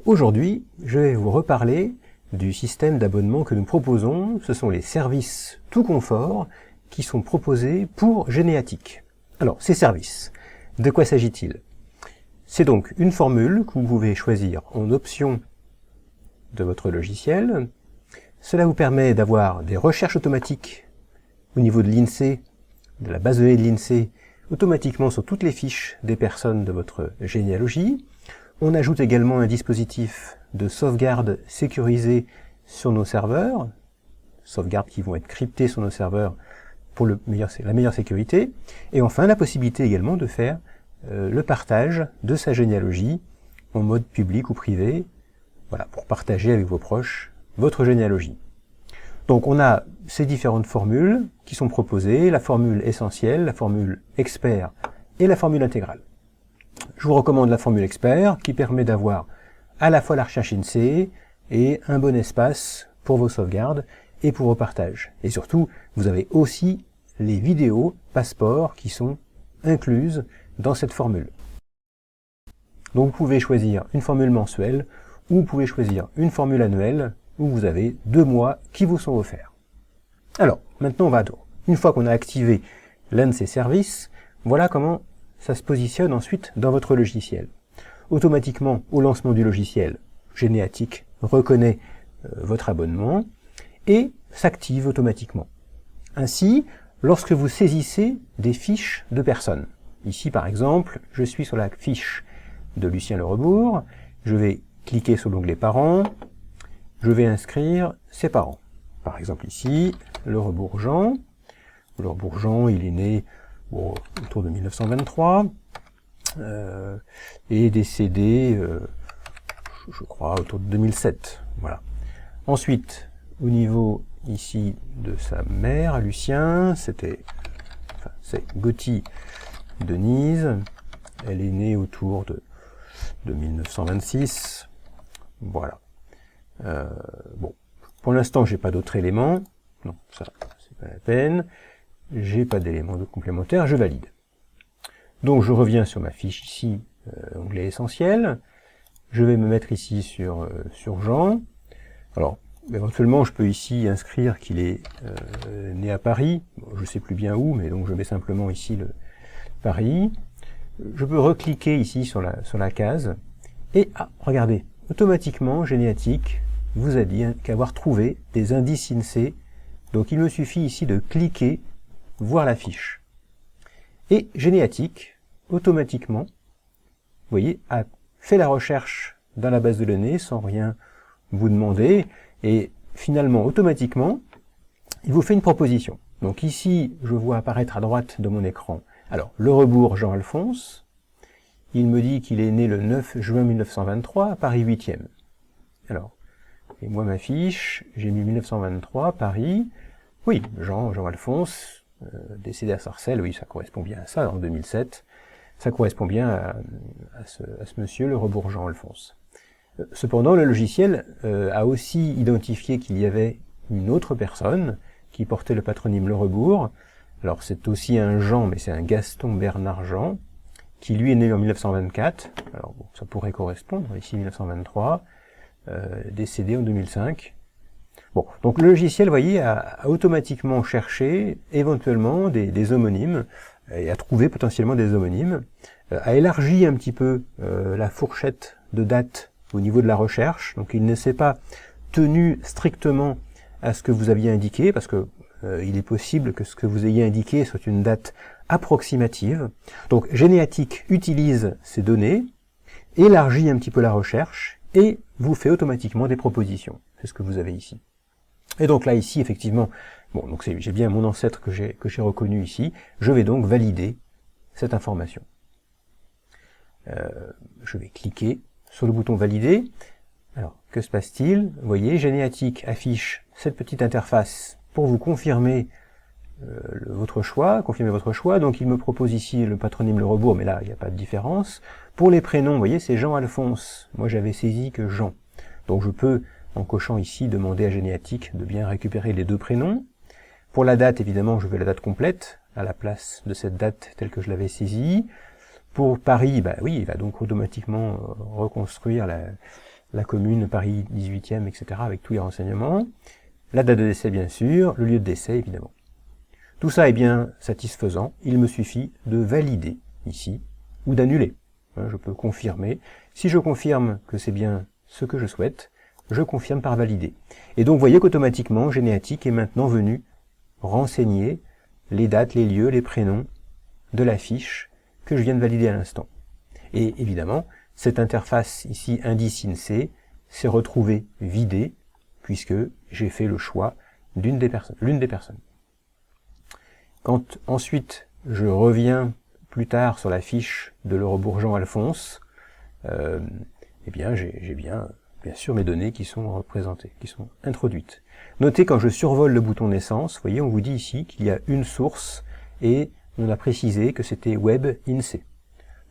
Aujourd'hui, je vais vous reparler du système d'abonnement que nous proposons. Ce sont les services tout confort qui sont proposés pour Généatique. Alors, ces services, de quoi s'agit-il? C'est donc une formule que vous pouvez choisir en option de votre logiciel. Cela vous permet d'avoir des recherches automatiques au niveau de l'INSEE, de la base de données de l'INSEE, automatiquement sur toutes les fiches des personnes de votre généalogie. On ajoute également un dispositif de sauvegarde sécurisé sur nos serveurs, sauvegardes qui vont être cryptées sur nos serveurs pour la meilleure sécurité, et enfin la possibilité également de faire le partage de sa généalogie en mode public ou privé, voilà, pour partager avec vos proches votre généalogie. Donc on a ces différentes formules qui sont proposées, la formule essentielle, la formule expert et la formule intégrale. Je vous recommande la formule expert qui permet d'avoir à la fois la recherche INSEE et un bon espace pour vos sauvegardes et pour vos partages. Et surtout, vous avez aussi les vidéos passeport qui sont incluses dans cette formule. Donc vous pouvez choisir une formule mensuelle ou vous pouvez choisir une formule annuelle où vous avez 2 mois qui vous sont offerts. Alors, maintenant on va à tour. Une fois qu'on a activé l'un de ces services, voilà comment ça se positionne ensuite dans votre logiciel. Automatiquement, au lancement du logiciel, Généatique reconnaît votre abonnement et s'active automatiquement. Ainsi, lorsque vous saisissez des fiches de personnes, ici par exemple, je suis sur la fiche de Lucien Le Rebourg, je vais cliquer sur l'onglet Parents, je vais inscrire ses parents. Par exemple ici, Le Rebourg Jean. Le Rebourg Jean, il est né autour de 1923 et décédé, je crois, autour de 2007. Voilà. Ensuite, au niveau ici de sa mère, Lucien, c'est Gauthier Denise. Elle est née autour de 1926. Voilà. Bon, pour l'instant, j'ai pas d'autres éléments. Non, ça, c'est pas la peine. J'ai pas d'éléments complémentaires, je valide. Donc, je reviens sur ma fiche ici, onglet essentiel. Je vais me mettre ici sur Jean. Alors, éventuellement, je peux ici inscrire qu'il est né à Paris. Bon, je sais plus bien où, mais donc je mets simplement ici le Paris. Je peux recliquer ici sur la case. Et, regardez, automatiquement, Généatique vous a dit qu'avoir trouvé des indices INSEE. Donc il me suffit ici de cliquer, voir la fiche. Et Généatique, automatiquement, vous voyez, a fait la recherche dans la base de données sans rien vous demander. Et finalement, automatiquement, il vous fait une proposition. Donc ici, je vois apparaître à droite de mon écran, alors, Le Rebourg Jean-Alphonse. Il me dit qu'il est né le 9 juin 1923 à Paris 8e. Alors, et moi ma fiche, j'ai mis 1923, Paris. Oui, Jean-Alphonse, décédé à Sarcelles, oui, ça correspond bien à ça, en 2007. Ça correspond bien à ce monsieur, Le Rebourg Jean-Alphonse. Cependant, le logiciel a aussi identifié qu'il y avait une autre personne qui portait le patronyme Le Rebourg. Alors c'est aussi un Jean, mais c'est un Gaston Bernard Jean, qui lui est né en 1924. Alors bon, ça pourrait correspondre, ici 1923, décédé en 2005. Bon, donc le logiciel, vous voyez, a automatiquement cherché éventuellement des homonymes, et a trouvé potentiellement des homonymes, a élargi un petit peu la fourchette de date au niveau de la recherche, donc il ne s'est pas tenu strictement à ce que vous aviez indiqué, parce que il est possible que ce que vous ayez indiqué soit une date approximative. Donc Généatique utilise ces données, élargit un petit peu la recherche, et vous fait automatiquement des propositions. C'est ce que vous avez ici. Et donc là, ici, effectivement, bon, donc j'ai bien mon ancêtre que j'ai reconnu ici, je vais donc valider cette information. Je vais cliquer sur le bouton valider. Alors, que se passe-t-il? Vous voyez, Généatique affiche cette petite interface pour vous confirmer votre choix, donc il me propose ici le patronyme Le Rebourg, mais là, il n'y a pas de différence. Pour les prénoms, vous voyez, c'est Jean-Alphonse. Moi, j'avais saisi que Jean. Donc je peux, en cochant ici, demander à Généatique de bien récupérer les 2 prénoms. Pour la date, évidemment, je veux la date complète, à la place de cette date telle que je l'avais saisie. Pour Paris, bah oui, il va donc automatiquement reconstruire la commune, Paris 18e, etc., avec tous les renseignements, la date de décès bien sûr, le lieu de décès évidemment. Tout ça est bien satisfaisant, il me suffit de valider ici, ou d'annuler. Je peux confirmer. Si je confirme que c'est bien ce que je souhaite, je confirme par valider. Et donc vous voyez qu'automatiquement, Généatique est maintenant venu renseigner les dates, les lieux, les prénoms de la fiche que je viens de valider à l'instant. Et évidemment, cette interface ici, indice INSEE, s'est retrouvée vidée, puisque j'ai fait le choix l'une des personnes. Quand ensuite je reviens plus tard sur la fiche de Lorobourgeon Alphonse, eh bien j'ai bien sûr mes données qui sont représentées, qui sont introduites. Notez quand je survole le bouton naissance, vous voyez, on vous dit ici qu'il y a une source et on a précisé que c'était Web INSEE.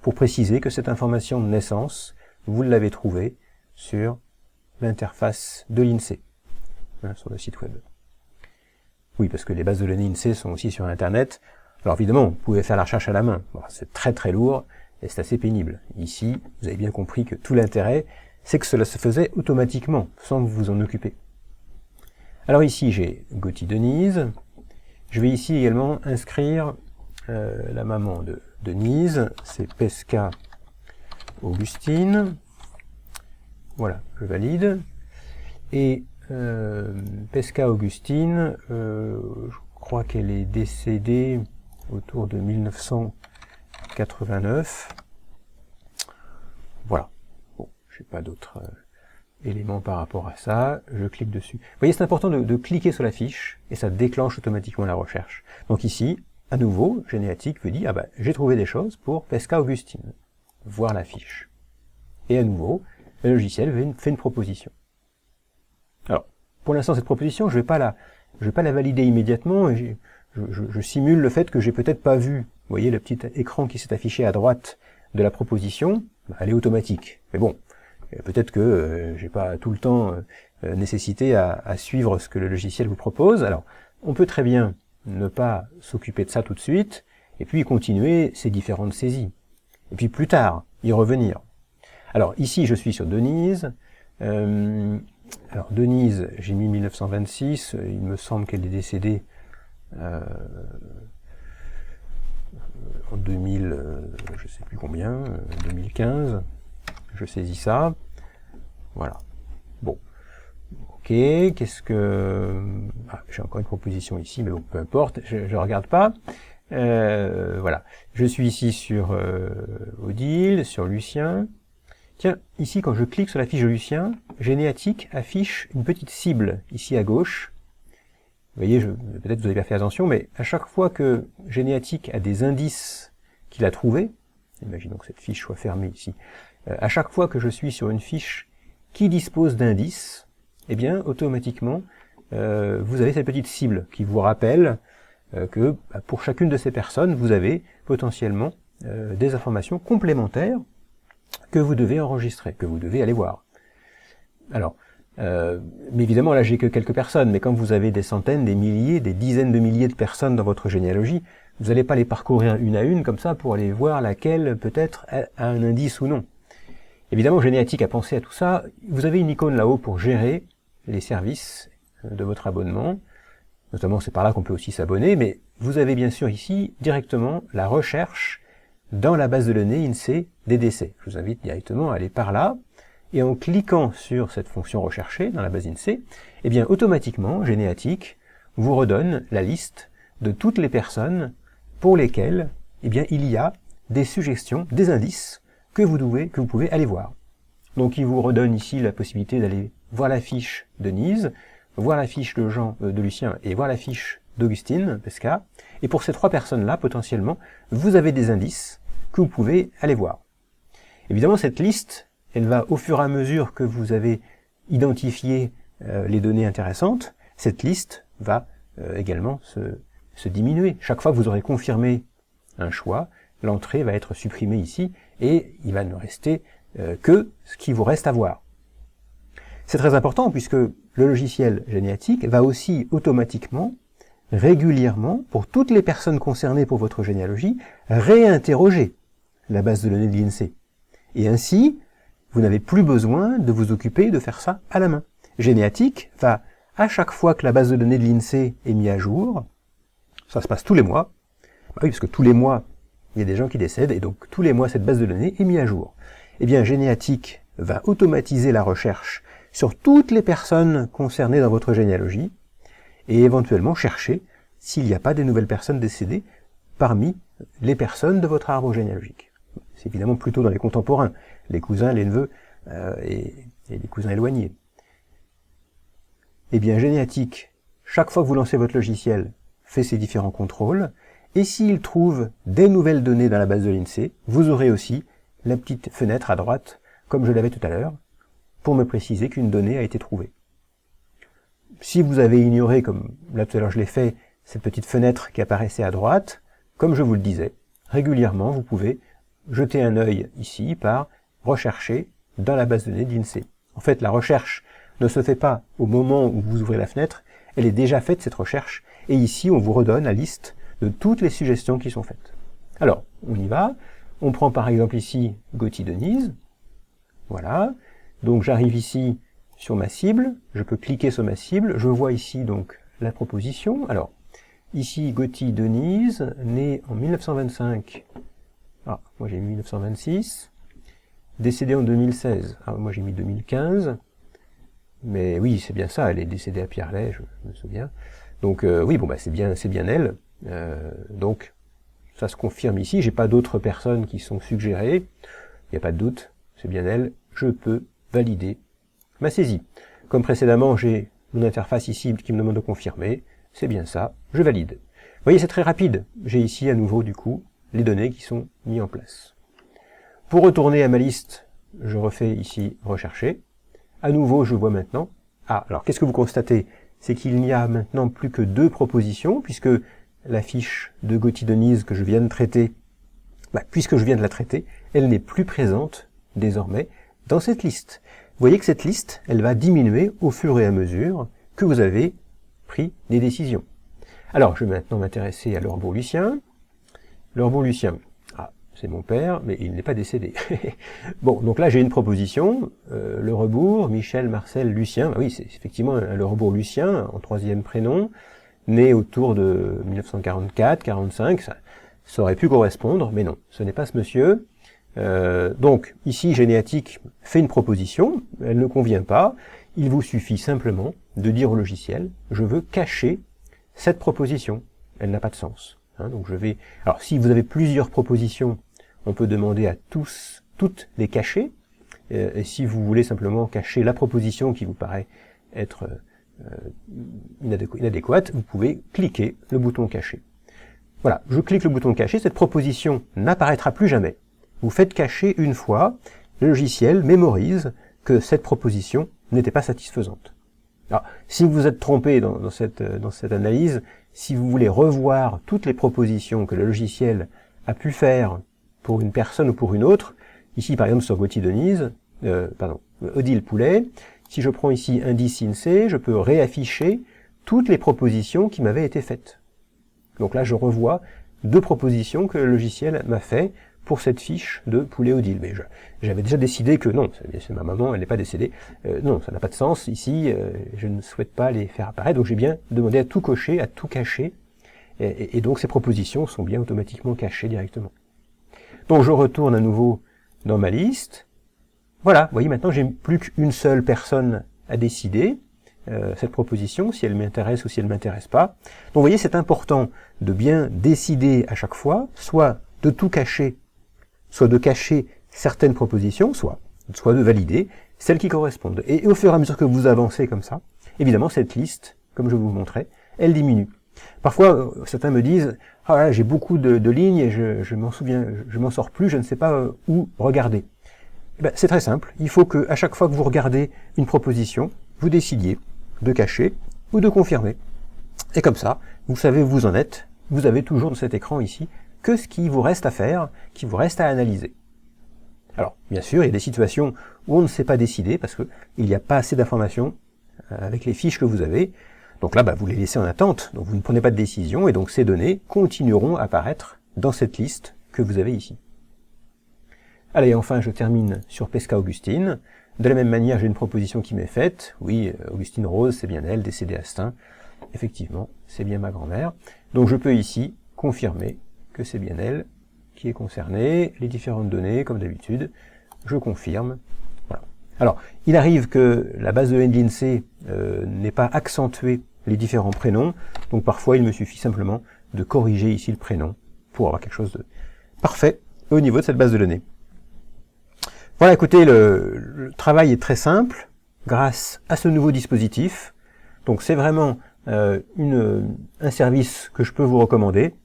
Pour préciser que cette information de naissance, vous l'avez trouvée sur l'interface de l'INSEE, sur le site web. Oui, parce que les bases de données INSEE sont aussi sur Internet. Alors évidemment, vous pouvez faire la recherche à la main. Bon, c'est très très lourd et c'est assez pénible. Ici, vous avez bien compris que tout l'intérêt, c'est que cela se faisait automatiquement, sans vous en occuper. Alors ici, j'ai Gauthier Denise. Je vais ici également inscrire la maman de Denise, c'est Pesca Augustine. Voilà, je valide. Et Pesca Augustine, je crois qu'elle est décédée autour de 1989. Voilà. Bon, je n'ai pas d'autres éléments par rapport à ça. Je clique dessus. Vous voyez, c'est important de cliquer sur la fiche et ça déclenche automatiquement la recherche. Donc ici, à nouveau, Généatique vous dit, ah ben, j'ai trouvé des choses pour Pesca Augustine. Voir la fiche. Et à nouveau, le logiciel fait une proposition. Alors, pour l'instant, cette proposition, je vais pas la valider immédiatement. Je simule le fait que j'ai peut-être pas vu. Vous voyez, le petit écran qui s'est affiché à droite de la proposition, elle est automatique. Mais bon, peut-être que j'ai pas tout le temps nécessité à suivre ce que le logiciel vous propose. Alors, on peut très bien ne pas s'occuper de ça tout de suite, et puis continuer ces différentes saisies. Et puis plus tard, y revenir. Alors ici, je suis sur Denise. Alors Denise, j'ai mis 1926, il me semble qu'elle est décédée en 2000, je sais plus combien, 2015. Je saisis ça. Voilà. Bon. Ok, qu'est-ce que... Ah, j'ai encore une proposition ici, mais bon, peu importe, je regarde pas. Voilà. Je suis ici sur Odile, sur Lucien. Tiens, ici, quand je clique sur la fiche de Lucien, Généatique affiche une petite cible, ici à gauche. Vous voyez, peut-être vous avez pas fait attention, mais à chaque fois que Généatique a des indices qu'il a trouvés, imaginons que cette fiche soit fermée ici, à chaque fois que je suis sur une fiche qui dispose d'indices, eh bien, automatiquement, vous avez cette petite cible qui vous rappelle que pour chacune de ces personnes, vous avez potentiellement des informations complémentaires que vous devez enregistrer, que vous devez aller voir. Alors, mais évidemment, là, j'ai que quelques personnes, mais quand vous avez des centaines, des milliers, des dizaines de milliers de personnes dans votre généalogie, vous n'allez pas les parcourir une à une comme ça pour aller voir laquelle peut-être a un indice ou non. Évidemment, Généatique a pensé à tout ça. Vous avez une icône là-haut pour gérer les services de votre abonnement. Notamment, c'est par là qu'on peut aussi s'abonner, mais vous avez bien sûr ici directement la recherche dans la base de données INSEE des décès. Je vous invite directement à aller par là, et en cliquant sur cette fonction recherchée dans la base INSEE, eh bien automatiquement, Généatique vous redonne la liste de toutes les personnes pour lesquelles eh bien, il y a des suggestions, des indices que vous pouvez aller voir. Donc il vous redonne ici la possibilité d'aller voir la fiche de Denise, voir la fiche de Lucien et voir la fiche d'Augustine, Pesca. Et pour ces trois personnes-là, potentiellement, vous avez des indices que vous pouvez aller voir. Évidemment, cette liste, elle va, au fur et à mesure que vous avez identifié les données intéressantes, cette liste va également se diminuer. Chaque fois que vous aurez confirmé un choix, l'entrée va être supprimée ici, et il va ne rester que ce qui vous reste à voir. C'est très important puisque le logiciel Généatique va aussi automatiquement, régulièrement, pour toutes les personnes concernées pour votre généalogie, réinterroger la base de données de l'INSEE. Et ainsi, vous n'avez plus besoin de vous occuper de faire ça à la main. Généatique va, à chaque fois que la base de données de l'INSEE est mise à jour, ça se passe tous les mois, bah oui, parce que tous les mois, il y a des gens qui décèdent, et donc tous les mois, cette base de données est mise à jour. Eh bien, Généatique va automatiser la recherche sur toutes les personnes concernées dans votre généalogie, et éventuellement chercher s'il n'y a pas des nouvelles personnes décédées parmi les personnes de votre arbre généalogique. C'est évidemment plutôt dans les contemporains, les cousins, les neveux et les cousins éloignés. Eh bien, Généatique, chaque fois que vous lancez votre logiciel, fait ces différents contrôles, et s'il trouve des nouvelles données dans la base de l'INSEE, vous aurez aussi la petite fenêtre à droite, comme je l'avais tout à l'heure, pour me préciser qu'une donnée a été trouvée. Si vous avez ignoré, comme là tout à l'heure je l'ai fait, cette petite fenêtre qui apparaissait à droite, comme je vous le disais, régulièrement vous pouvez jeter un œil ici par rechercher dans la base de données d'INSEE. En fait, la recherche ne se fait pas au moment où vous ouvrez la fenêtre, elle est déjà faite cette recherche, et ici on vous redonne la liste de toutes les suggestions qui sont faites. Alors, on y va, on prend par exemple ici Gauthier Denise, voilà, donc j'arrive ici sur ma cible, je peux cliquer sur ma cible, je vois ici donc la proposition, alors, ici Gauthier Denise, né en 1925, moi j'ai mis 1926, décédée en 2016, moi j'ai mis 2015, mais oui, c'est bien ça, elle est décédée à Pierrelet, je me souviens, donc oui, bon bah c'est bien elle, donc ça se confirme ici, j'ai pas d'autres personnes qui sont suggérées, il n'y a pas de doute, c'est bien elle, je peux valider ma saisie. Comme précédemment, j'ai mon interface ici qui me demande de confirmer, c'est bien ça, je valide. Vous voyez, c'est très rapide, j'ai ici à nouveau du coup les données qui sont mises en place. Pour retourner à ma liste, je refais ici rechercher, à nouveau je vois maintenant, alors qu'est-ce que vous constatez? C'est qu'il n'y a maintenant plus que 2 propositions, puisque la fiche de Gauthier Denise que je viens de traiter, puisque je viens de la traiter, elle n'est plus présente désormais dans cette liste. Vous voyez que cette liste, elle va diminuer au fur et à mesure que vous avez pris des décisions. Alors, je vais maintenant m'intéresser à Lorbourg-Lucien. Lorbourg-Lucien, c'est mon père, mais il n'est pas décédé. Bon, donc là j'ai une proposition, Le Rebourg, Michel, Marcel, Lucien, oui, c'est effectivement un Le Rebourg-Lucien, en 3e prénom, né autour de 1944-45, ça aurait pu correspondre, mais non, ce n'est pas ce monsieur. Donc, ici, Généatique fait une proposition, elle ne convient pas, il vous suffit simplement de dire au logiciel, je veux cacher cette proposition, elle n'a pas de sens. Donc je vais. Alors si vous avez plusieurs propositions, on peut demander à toutes les cacher. Et si vous voulez simplement cacher la proposition qui vous paraît être inadéquate, vous pouvez cliquer le bouton cacher. Voilà, je clique le bouton cacher, cette proposition n'apparaîtra plus jamais. Vous faites cacher une fois, le logiciel mémorise que cette proposition n'était pas satisfaisante. Alors, si vous êtes trompé dans cette analyse, si vous voulez revoir toutes les propositions que le logiciel a pu faire pour une personne ou pour une autre, ici par exemple sur Gauthier Denise, Odile Poulet, si je prends ici indice INSEE, je peux réafficher toutes les propositions qui m'avaient été faites. Donc là je revois 2 propositions que le logiciel m'a fait pour cette fiche de Poulet-Odile. Mais j'avais déjà décidé que non, c'est ma maman, elle n'est pas décédée. Non, ça n'a pas de sens. Ici, je ne souhaite pas les faire apparaître. Donc j'ai bien demandé à tout cocher, à tout cacher. Et donc ces propositions sont bien automatiquement cachées directement. Donc je retourne à nouveau dans ma liste. Voilà, vous voyez, maintenant j'ai plus qu'une seule personne à décider. Cette proposition, si elle m'intéresse ou si elle ne m'intéresse pas. Donc vous voyez, c'est important de bien décider à chaque fois, soit de tout cacher, soit de cacher certaines propositions, soit de valider celles qui correspondent. Et au fur et à mesure que vous avancez comme ça, évidemment, cette liste, comme je vous montrais, elle diminue. Parfois, certains me disent « Ah là, j'ai beaucoup de lignes et je m'en sors plus, je ne sais pas où regarder. » C'est très simple, il faut que à chaque fois que vous regardez une proposition, vous décidiez de cacher ou de confirmer. Et comme ça, vous savez où vous en êtes, vous avez toujours dans cet écran ici que ce qui vous reste à faire, qui vous reste à analyser. Alors, bien sûr, il y a des situations où on ne sait pas décider parce qu'il n'y a pas assez d'informations avec les fiches que vous avez. Donc là, vous les laissez en attente, donc vous ne prenez pas de décision et donc ces données continueront à apparaître dans cette liste que vous avez ici. Allez, enfin, je termine sur Pesca Augustine. De la même manière, j'ai une proposition qui m'est faite. Oui, Augustine Rose, c'est bien elle, décédée à Stein. Effectivement, c'est bien ma grand-mère. Donc je peux ici confirmer que c'est bien elle qui est concernée. Les différentes données, comme d'habitude, je confirme. Voilà. Alors, il arrive que la base de données de l'INSEE n'ait pas accentué les différents prénoms. Donc parfois, il me suffit simplement de corriger ici le prénom pour avoir quelque chose de parfait au niveau de cette base de données. Voilà, écoutez, le travail est très simple grâce à ce nouveau dispositif. Donc c'est vraiment un service que je peux vous recommander,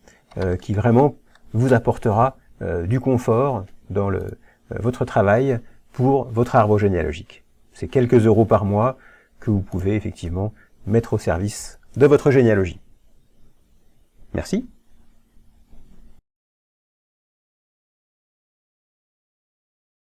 qui vraiment vous apportera du confort dans votre travail pour votre arbre généalogique. C'est quelques euros par mois que vous pouvez effectivement mettre au service de votre généalogie. Merci.